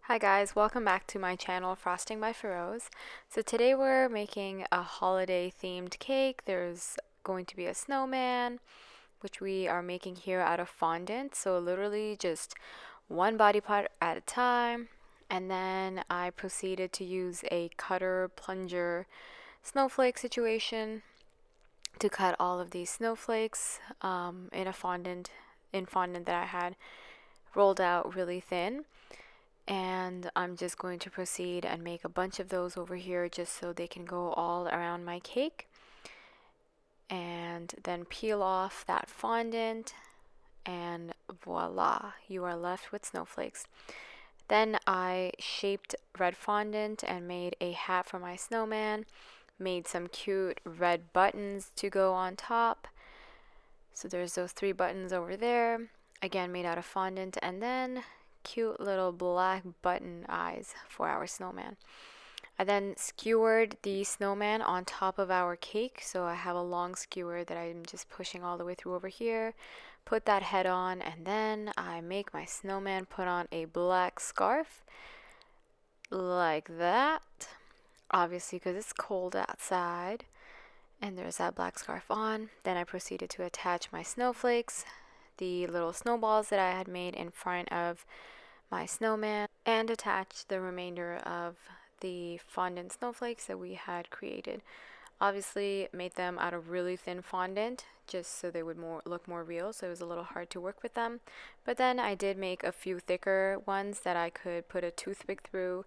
Hi guys, welcome back to my channel Frosting by Feroze. So today we're making a holiday themed cake. There's going to be a snowman, which we are making here out of fondant. So literally just one body part at a time. And then I proceeded to use a cutter plunger snowflake situation to cut all of these snowflakes in fondant that I had rolled out really thin. And I'm just going to proceed and make a bunch of those over here just so they can go all around my cake, and then peel off that fondant, and voila, you are left with snowflakes. Then I shaped red fondant and made a hat for my snowman, made some cute red buttons to go on top. So there's those 3 buttons over there, again made out of fondant, and then cute little black button eyes for our snowman. I then skewered the snowman on top of our cake, so I have a long skewer that I'm just pushing all the way through over here. Put that head on, and then I make my snowman put on a black scarf like that, obviously because it's cold outside. And there's that black scarf on. Then I proceeded to attach my snowflakes, the little snowballs that I had made in front of my snowman, and attach the remainder of the fondant snowflakes that we had created. Obviously made them out of really thin fondant just so they would look more real, so it was a little hard to work with them. But then I did make a few thicker ones that I could put a toothpick through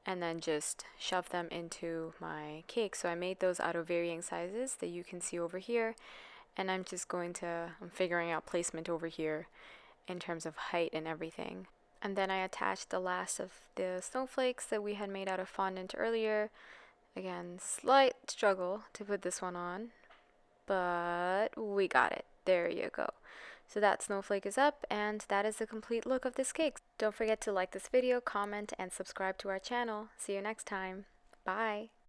and then just shove them into my cake. So I made those out of varying sizes that you can see over here, and I'm figuring out placement over here in terms of height and everything. And then I attached the last of the snowflakes that we had made out of fondant earlier. Again, slight struggle to put this one on, but we got it. There you go. So that snowflake is up, and that is the complete look of this cake. Don't forget to like this video, comment, and subscribe to our channel. See you next time. Bye!